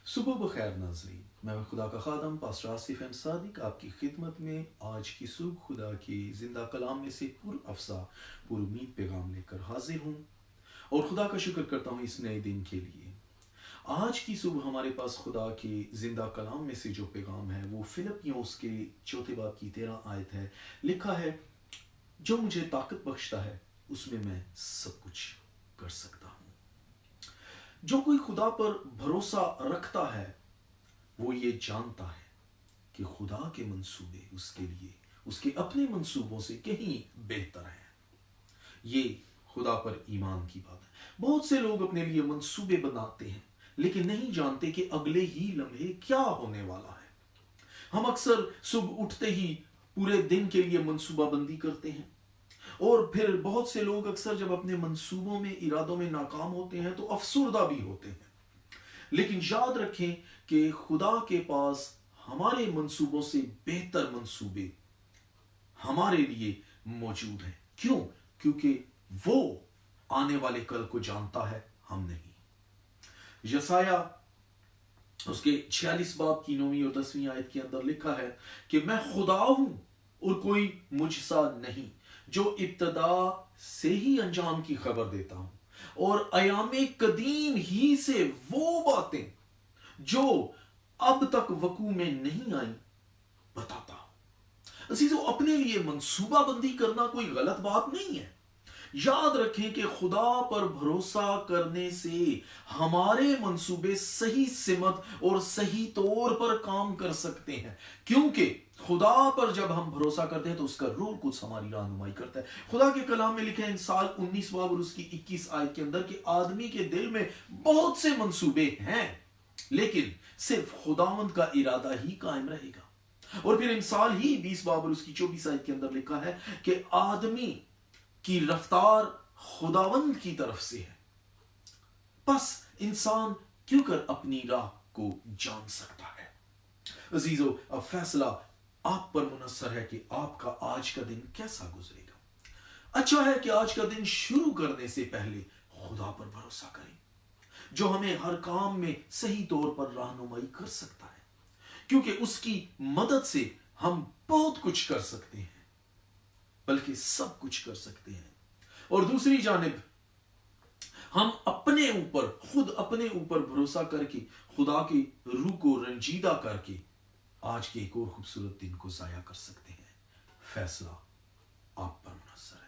صبح بخیر ناظرین، میں خدا کا خادم پاسٹر آصف ایم صادق آپ کی خدمت میں آج کی صبح خدا کی زندہ کلام میں سے پر افزا پر امید پیغام لے کر حاضر ہوں اور خدا کا شکر کرتا ہوں اس نئے دن کے لیے۔ آج کی صبح ہمارے پاس خدا کی زندہ کلام میں سے جو پیغام ہے وہ فلپیوں اس کے 4 باب کی 13 آیت ہے۔ لکھا ہے، جو مجھے طاقت بخشتا ہے اس میں سب کچھ کر سکتا ہوں۔ جو کوئی خدا پر بھروسہ رکھتا ہے وہ یہ جانتا ہے کہ خدا کے منصوبے اس کے لیے اس کے اپنے منصوبوں سے کہیں بہتر ہیں۔ یہ خدا پر ایمان کی بات ہے۔ بہت سے لوگ اپنے لیے منصوبے بناتے ہیں لیکن نہیں جانتے کہ اگلے ہی لمحے کیا ہونے والا ہے۔ ہم اکثر صبح اٹھتے ہی پورے دن کے لیے منصوبہ بندی کرتے ہیں، اور پھر بہت سے لوگ اکثر جب اپنے منصوبوں میں ارادوں میں ناکام ہوتے ہیں تو افسردہ بھی ہوتے ہیں۔ لیکن یاد رکھیں کہ خدا کے پاس ہمارے منصوبوں سے بہتر منصوبے ہمارے لیے موجود ہیں۔ کیوں؟ کیونکہ وہ آنے والے کل کو جانتا ہے، ہم نہیں۔ یسایہ اس کے 46 باب کی 9 اور 10 آیت کے اندر لکھا ہے کہ میں خدا ہوں اور کوئی مجھ سا نہیں، جو ابتدا سے ہی انجام کی خبر دیتا ہوں اور ایام قدیم ہی سے وہ باتیں جو اب تک وقوع میں نہیں آئیں بتاتا ہوں۔ عزیزو، اپنے لیے منصوبہ بندی کرنا کوئی غلط بات نہیں ہے۔ یاد رکھیں کہ خدا پر بھروسہ کرنے سے ہمارے منصوبے صحیح سمت اور صحیح طور پر کام کر سکتے ہیں، کیونکہ خدا پر جب ہم بھروسہ کرتے ہیں تو اس کا روح قدس ہماری رہنمائی کرتا ہے۔ خدا کے کلام میں لکھا ہے انسان 19 باب اور اس کی 21 آیت کے اندر کہ آدمی کے دل میں بہت سے منصوبے ہیں لیکن صرف خداوند کا ارادہ ہی قائم رہے گا۔ اور پھر انسان ہی 20 باب اور اس کی 24 آیت کے اندر لکھا ہے کہ آدمی کی رفتار خداوند کی طرف سے ہے، پس انسان کیوں کر اپنی راہ کو جان سکتا ہے۔ عزیزو، اب فیصلہ آپ پر منحصر ہے کہ آپ کا آج کا دن کیسا گزرے گا۔ اچھا ہے کہ آج کا دن شروع کرنے سے پہلے خدا پر بھروسہ کریں، جو ہمیں ہر کام میں صحیح طور پر رہنمائی کر سکتا ہے، کیونکہ اس کی مدد سے ہم بہت کچھ کر سکتے ہیں، بلکہ سب کچھ کر سکتے ہیں۔ اور دوسری جانب ہم خود اپنے اوپر بھروسہ کر کے خدا کی روح کو رنجیدہ کر کے آج کے ایک اور خوبصورت دن کو ضائع کر سکتے ہیں۔ فیصلہ آپ پر منحصر ہے۔